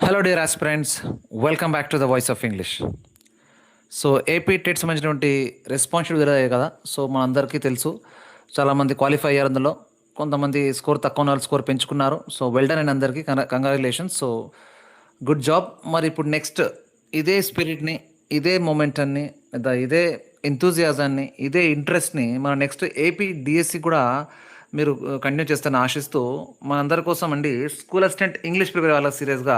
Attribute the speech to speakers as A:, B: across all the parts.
A: Hello dear aspirants, welcome back to the voice of English. So AP TET సంబంధించినటువంటి responsible జరిగాయి కదా. So మనందరికీ తెలుసు, చాలామంది క్వాలిఫై అయ్యారు. అందులో కొంతమంది స్కోర్ తక్కువ ఉన్న వాళ్ళు స్కోర్ పెంచుకున్నారు. సో వెల్ డన్ అండ్ అందరికీ కంగ్రాచులేషన్స్. So good job. మరి ఇప్పుడు నెక్స్ట్ ఇదే స్పిరిట్ని, ఇదే మొమెంటాన్ని, లేదా ఇదే ఎంతూజియాజాన్ని, ఇదే ఇంట్రెస్ట్ని మన నెక్స్ట్ ఏపీ డిఎస్సి కూడా మీరు కంటిన్యూ చేస్తారని ఆశిస్తూ, మనందరి కోసం అండి స్కూల్ అసిస్టెంట్ ఇంగ్లీష్ ప్రిపేర్ వాళ్ళకి సీరియస్గా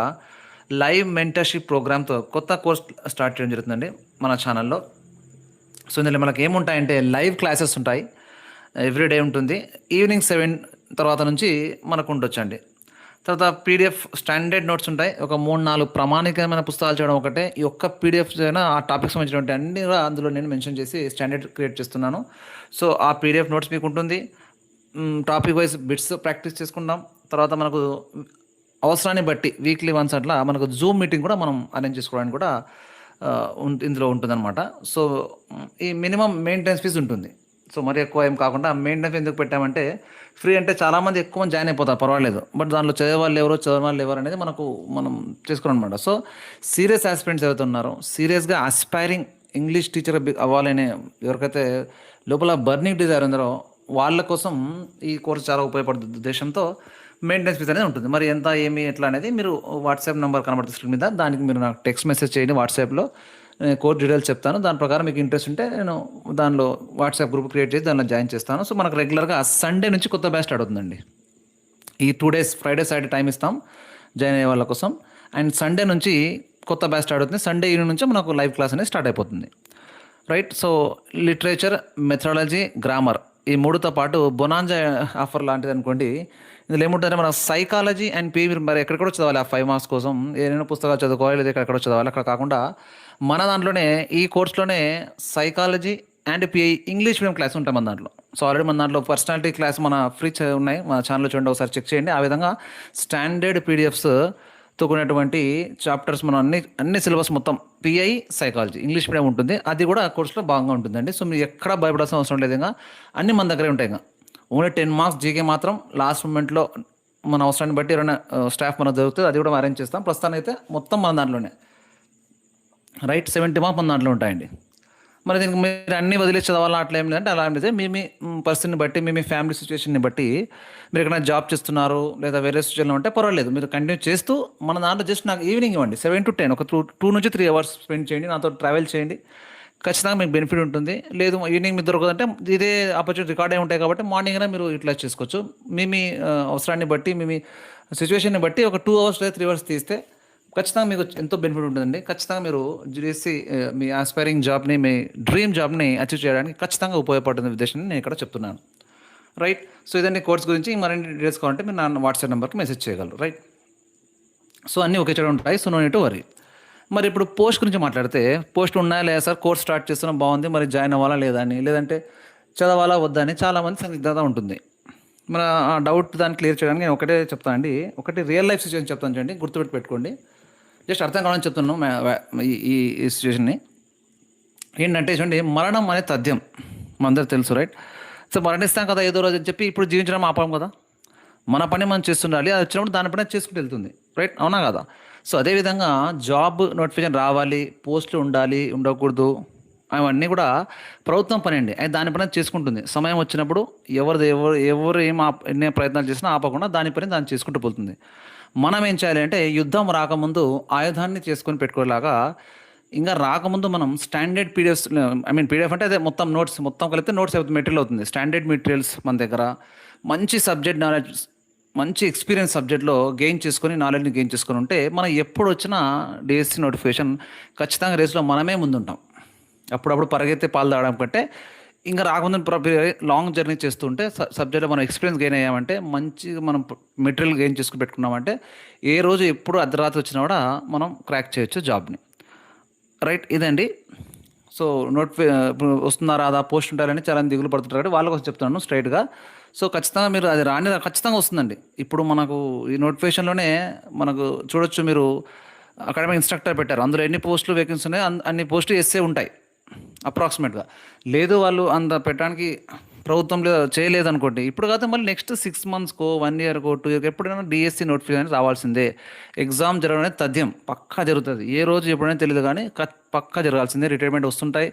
A: లైవ్ మెంటర్షిప్ ప్రోగ్రామ్తో కొత్త కోర్స్ స్టార్ట్ చేయడం జరుగుతుందండి మన ఛానల్లో. సో ఇందులో మనకి ఏముంటాయంటే లైవ్ క్లాసెస్ ఉంటాయి, ఎవ్రీడే ఉంటుంది. ఈవినింగ్ 7 తర్వాత నుంచి మనకు ఉండొచ్చండి. తర్వాత పీడిఎఫ్ స్టాండర్డ్ నోట్స్ ఉంటాయి. ఒక 3-4 ప్రామాణికమైన పుస్తకాలు చేయడం ఒకటే. ఈ ఒక్క పీడిఎఫ్ అయినా ఆ టాపిక్ సంబంధించినటువంటి అన్ని కూడా అందులో నేను మెన్షన్ చేసి స్టాండర్డ్ క్రియేట్ చేస్తున్నాను. సో ఆ పీడిఎఫ్ నోట్స్ మీకు ఉంటుంది. టాపిక్ వైజ్ బిట్స్ ప్రాక్టీస్ చేసుకుందాం. తర్వాత మనకు అవసరాన్ని బట్టి వీక్లీ వన్స్ అట్లా మనకు జూమ్ మీటింగ్ కూడా మనం అరేంజ్ చేసుకోవడానికి కూడా ఇందులో ఉంటుందన్నమాట. సో ఈ మినిమం మెయింటెనెన్స్ ఫీజు ఉంటుంది. సో మరి ఎక్కువ ఏం కాకుండా మెయింటెనెన్స్ ఎందుకు పెట్టామంటే, ఫ్రీ అంటే చాలామంది ఎక్కువ మంది జాయిన్ అయిపోతారు, పర్వాలేదు. బట్ దాంట్లో చదివే వాళ్ళు ఎవరో చదివే వాళ్ళు ఎవరు అనేది మనం చేసుకోవాలి అనమాట. సో సీరియస్ ఆస్పిరెంట్స్ ఎవరైతే ఉన్నారో, సీరియస్గా ఆస్పైరింగ్ ఇంగ్లీష్ టీచర్ అవ్వాలనే ఎవరికైతే లోపల బర్నింగ్ డిజైర్ ఉందో వాళ్ళ కోసం ఈ కోర్స్ చాలా ఉపయోగపడుతుంది ఉద్దేశంతో మెయింటెనెన్స్ ఫీజ్ అనేది ఉంటుంది. మరి ఎంత ఏమి ఎట్లా అనేది మీరు వాట్సాప్ నెంబర్ కనబడుతుంది స్క్రీన్ మీద, దానికి మీరు నాకు టెక్స్ట్ మెసేజ్ చేయండి. వాట్సాప్లో కోర్స్ డీటెయిల్స్ చెప్తాను. దాని ప్రకారం మీకు ఇంట్రెస్ట్ ఉంటే నేను దానిలో వాట్సాప్ గ్రూప్ క్రియేట్ చేసి దానిలో జాయిన్ చేస్తాను. సో మనకు రెగ్యులర్గా సండే నుంచి కొత్త బ్యాచ్ స్టార్ట్ అవుతుందండి. ఈ 2 days ఫ్రైడే సాటర్డే టైం ఇస్తాం జాయిన్ అయ్యే వాళ్ళ కోసం. అండ్ సండే నుంచి కొత్త బ్యాచ్ స్టార్ట్ అవుతుంది. సండే ఈవినింగ్ నుంచి మనకు లైవ్ క్లాస్ అనేది స్టార్ట్ అయిపోతుంది. Right. So literature, methodology, grammar ఈ 3తో పాటు బొనాంజా ఆఫర్ లాంటిది అనుకోండి. ఇందులో ఏముంటుందంటే మన సైకాలజీ అండ్ పీ మీరు మరి ఎక్కడెక్కడో చదవాలి. ఆ 5 marks కోసం ఏదైనా పుస్తకాలు చదువుకోవాలి, లేదా ఎక్కడెక్కడో చదవాలి. అక్కడ కాకుండా మన దాంట్లోనే ఈ కోర్సులోనే psychology and PI English medium class ఉంటాయి మన దాంట్లో. సో ఆల్రెడీ మన దాంట్లో పర్సనాలిటీ క్లాస్ మన ఫ్రీ ఉన్నాయి, మన ఛానల్లో చూడండి, ఒకసారి చెక్ చేయండి. ఆ విధంగా స్టాండర్డ్ పీడిఎఫ్స్తో కూడినటువంటి చాప్టర్స్ మనం అన్ని సిలబస్ మొత్తం పిఐ సైకాలజీ ఇంగ్లీష్ మీడియం ఉంటుంది. అది కూడా కోర్సులో బాగా ఉంటుందండి. సో మీరు ఎక్కడ భయపడాల్సిన అవసరం లేదు. ఇంకా అన్నీ మన దగ్గరే ఉంటాయి. ఇంకా ఓన్లీ 10 marks జీకే మాత్రం లాస్ట్ మూమెంట్లో మన అవసరాన్ని బట్టి ఎవరైనా స్టాఫ్ మనకు దొరుకుతుంది, అది కూడా అరేంజ్ చేస్తాం. ప్రస్తుతానికి అయితే మొత్తం మన దాంట్లోనే రైట్ 70 marks మన దాంట్లో ఉంటాయండి. మరి దీనికి మీరు అన్నీ వదిలేసి చదవాలా అట్లా ఏం లేదంటే, అలా ఏం లేదు. మీ పరిస్థితిని బట్టి, మీ ఫ్యామిలీ సిచ్యువేషన్ని బట్టి మీరు ఎక్కడైనా జాబ్ చేస్తున్నారు లేదా వేరే సిచ్యువేషన్లో ఉంటే పర్వాలేదు, మీరు కంటిన్యూ చేస్తూ మన దాంట్లో జస్ట్ నాకు ఈవినింగ్ ఇవ్వండి. 7 to 10 ఒక 2 నుంచి 3 hours స్పెండ్ చేయండి, నాతో ట్రావెల్ చేయండి. ఖచ్చితంగా మీకు బెనిఫిట్ ఉంటుంది. లేదు ఈవినింగ్ మీరు దొరకదంటే ఇదే ఆపర్చునిటీ రికార్డ్ అయి ఉంటాయి కాబట్టి మార్నింగ్ అయినా మీరు యూటిలైజ్ చేసుకోవచ్చు. మీ అవసరాన్ని బట్టి, మీ సిచ్యువేషన్ని బట్టి ఒక 2 hours లేదా 3 hours తీస్తే ఖచ్చితంగా మీకు ఎంతో బెనిఫిట్ ఉంటుందండి. ఖచ్చితంగా మీరు చేసి మీ ఆస్పైరింగ్ జాబ్ని, మీ డ్రీమ్ జాబ్ని అచీవ్ చేయడానికి ఖచ్చితంగా ఉపయోగపడుతున్న ఉద్దేశాన్ని నేను ఇక్కడ చెప్తున్నాను. రైట్. సో ఇదండి కోర్స్ గురించి. మరిన్ని డీటెయిల్స్ కావాలంటే మీరు నా వాట్సాప్ నెంబర్కి మెసేజ్ చేయగలరు. రైట్. సో అన్నీ ఒకే చోట ఉంటాయి. So no need to worry. మరి ఇప్పుడు పోస్ట్ గురించి మాట్లాడితే, పోస్ట్ ఉన్నాయా లేదా సార్, కోర్స్ స్టార్ట్ చేస్తున్నాం బాగుంది, మరి జాయిన్ అవ్వాలా లేదా అని, లేదంటే చదవాలా వద్దా అని చాలామంది సందిగ్ధత ఉంటుంది. మన ఆ డౌట్ దాన్ని క్లియర్ చేయడానికి నేను ఒకటే చెప్తానండి. ఒకటి రియల్ లైఫ్ సిచ్యువేషన్ చెప్తాను, చూడండి, గుర్తుపెట్టుకోండి. జస్ట్ అర్థం కావాలని చెప్తున్నాను ఈ సిచ్యువేషన్ని. ఏంటంటే చూడండి, మరణం అనేది తథ్యం, మనందరూ తెలుసు. రైట్. సో మరణిస్తాం కదా ఏదో రోజు అని చెప్పి ఇప్పుడు జీవించడం ఆపం కదా. మన పని మనం చేస్తుండాలి, అది వచ్చినప్పుడు దాని పని చేసుకుంటూ వెళ్తుంది. రైట్, అవునా కదా. సో అదేవిధంగా జాబ్ నోటిఫికేషన్ రావాలి, పోస్టులు ఉండాలి, ఉండకూడదు, అవన్నీ కూడా ప్రభుత్వం పని అండి. అది దాని పని చేసుకుంటుంది. సమయం వచ్చినప్పుడు ఎవరు ఎన్ని ప్రయత్నాలు చేసినా ఆపకుండా దాని పని దాన్ని చేసుకుంటూ పోతుంది. మనం ఏం చేయాలి అంటే, యుద్ధం రాకముందు ఆయుధాన్ని చేసుకొని పెట్టుకోలేలాగా, ఇంకా రాకముందు మనం స్టాండర్డ్ పీడిఎఫ్స్, పీడిఎఫ్ అంటే అదే మొత్తం నోట్స్ మొత్తం కలిపితే నోట్స్ మెటీరియల్ అవుతుంది. స్టాండర్డ్ మెటీరియల్స్ మన దగ్గర మంచి సబ్జెక్ట్ నాలెడ్జ్, మంచి ఎక్స్పీరియన్స్ సబ్జెక్ట్లో నాలెడ్జ్ని గెయిన్ చేసుకొని ఉంటే మనం ఎప్పుడు వచ్చినా డిఎస్సి నోటిఫికేషన్ ఖచ్చితంగా రేస్లో మనమే ముందుంటాం. అప్పుడప్పుడు పరిగెత్తే పాలు తాగడం కంటే ఇంకా రాకముందు లాంగ్ జర్నీ చేస్తుంటే సబ్జెక్ట్లో మనం ఎక్స్పీరియన్స్ గెయిన్ అయ్యామంటే, మంచి మనం మెటీరియల్ గెయిన్ చేసుకుని పెట్టుకున్నామంటే, ఏ రోజు ఎప్పుడు అర్ధరాత్రి వచ్చినా కూడా మనం క్రాక్ చేయొచ్చు జాబ్ని. రైట్. ఇదండి. సో వస్తుందా రాదా, పోస్ట్ ఉంటారని చాలా దిగులు పడుతుంటారు కాబట్టి వాళ్ళ కోసం చెప్తున్నాను స్ట్రైట్గా. సో ఖచ్చితంగా మీరు అది ఖచ్చితంగా వస్తుందండి. ఇప్పుడు మనకు ఈ నోటిఫికేషన్లోనే మనకు చూడొచ్చు, మీరు అకాడమిక్ ఇన్స్ట్రక్టర్ పెట్టారు, అందులో ఎన్ని పోస్టులు వేకెన్సీ ఉన్నాయో అన్ని పోస్టులు ఎస్సే ఉంటాయి అప్రాక్సిమేట్గా. లేదు వాళ్ళు అంత పెట్టడానికి ప్రభుత్వంలో చేయలేదనుకోండి, ఇప్పుడు కాదు మళ్ళీ నెక్స్ట్ 6 మంత్స్‌కో, 1 ఇయర్‌కో, 2 ఇయర్‌కో ఎప్పుడైనా డీఎస్సీ నోటిఫికేషన్ అనేది రావాల్సిందే. ఎగ్జామ్ జరగడం అనేది తథ్యం. పక్కా జరుగుతది. ఏ రోజు ఎప్పుడైనా తెలీదు గానీ పక్కా జరగాల్సిందే. రిటైర్మెంట్ వస్తుంటాయి.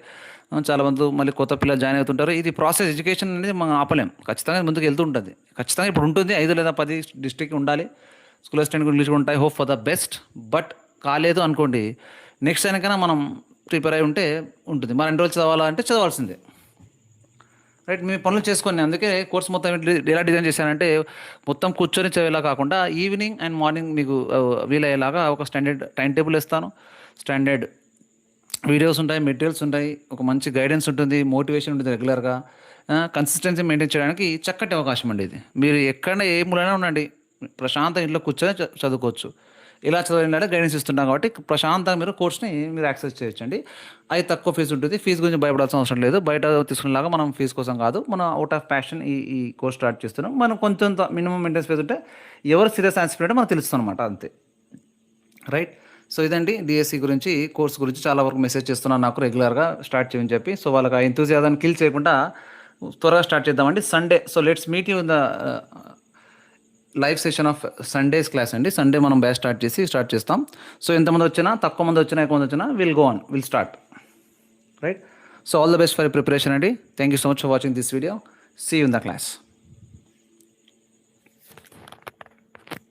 A: చాలామంది మళ్ళీ కొత్త పిల్లలు జాయిన్ అవుతుంటారు. ఇది ప్రాసెస్ ఎడ్యుకేషన్ అనేది మనం ఆపలేం. ఖచ్చితంగా ముందుకు వెళ్తూ ఉంటది. ఖచ్చితంగా ఇప్పుడు ఉంటుంది. 5 లేదా 10 డిస్ట్రిక్ట్ ఉండాలి. స్కూల్ అసిస్టెంట్ ఇంగ్లీష్ ఉంటాయి. Hope for the best. But కాలేదు అనుకోండి, నెక్స్ట్ అయినాకైనా మనం ప్రిపేర్ అయి ఉంటే ఉంటుంది. మనం ఎన్ని రోజులు చదవాలా అంటే చదవాల్సిందే. రైట్, మీ పనులు చేసుకోండి. అందుకే కోర్స్ మొత్తం ఎలా డిజైన్ చేశానంటే, మొత్తం కూర్చొని చదివేలా కాకుండా ఈవినింగ్ అండ్ మార్నింగ్ మీకు వీలయ్యేలాగా ఒక స్టాండర్డ్ టైం టేబుల్ ఇస్తాను. స్టాండర్డ్ వీడియోస్ ఉంటాయి, మెటీరియల్స్ ఉంటాయి, ఒక మంచి గైడెన్స్ ఉంటుంది, మోటివేషన్ ఉంటుంది రెగ్యులర్గా. కన్సిస్టెన్సీ మెయింటైన్ చేయడానికి చక్కటి అవకాశం అండి ఇది. మీరు ఎక్కడ ఏ మూలైనా ఉండండి, ప్రశాంతంగా ఇంట్లో కూర్చొని చదువుకోవచ్చు. ఇలా చదవాలంటే గైడెన్స్ ఇస్తున్నాం కాబట్టి ప్రశాంతంగా మీరు కోర్స్ని మీరు యాక్సెస్ చేయొచ్చండి. అది తక్కువ ఫీజు ఉంటుంది. ఫీజు గురించి భయపడాల్సిన అవసరం లేదు. బయట తీసుకునేలాగా మనం ఫీజు కోసం కాదు, మన అవుట్ ఆఫ్ ప్యాషన్ ఈ కోర్స్ స్టార్ట్ చేస్తున్నాం. మనం కొంచెం మినిమం మెయింటెన్స్ ఫీజు ఉంటే ఎవరు సీరియస్ ఆన్సిపేట్ మనకు తెలుస్తుంది అనమాట, అంతే. రైట్. సో ఇదండి డిఎస్సి గురించి, కోర్స్ గురించి చాలా వరకు మెసేజ్ చేస్తున్నాను నాకు రెగ్యులర్గా స్టార్ట్ చేయని చెప్పి. సో వాళ్ళకి ఆ ఎంతూజియాజాన్ని కిల్ చేయకుండా త్వరగా స్టార్ట్ చేద్దామండి. Sunday, so let's meet you in the live session of Sundays class అండి. సండే మనం బ్యాచ్ స్టార్ట్ చేస్తాం. సో ఎంతమంది వచ్చినా, తక్కువ మంది వచ్చినా, ఎక్కువ మంది వచ్చినా, will go on, will start. Right. So all the best for preparation అండి. Thank you so much for watching this video. See you in the class.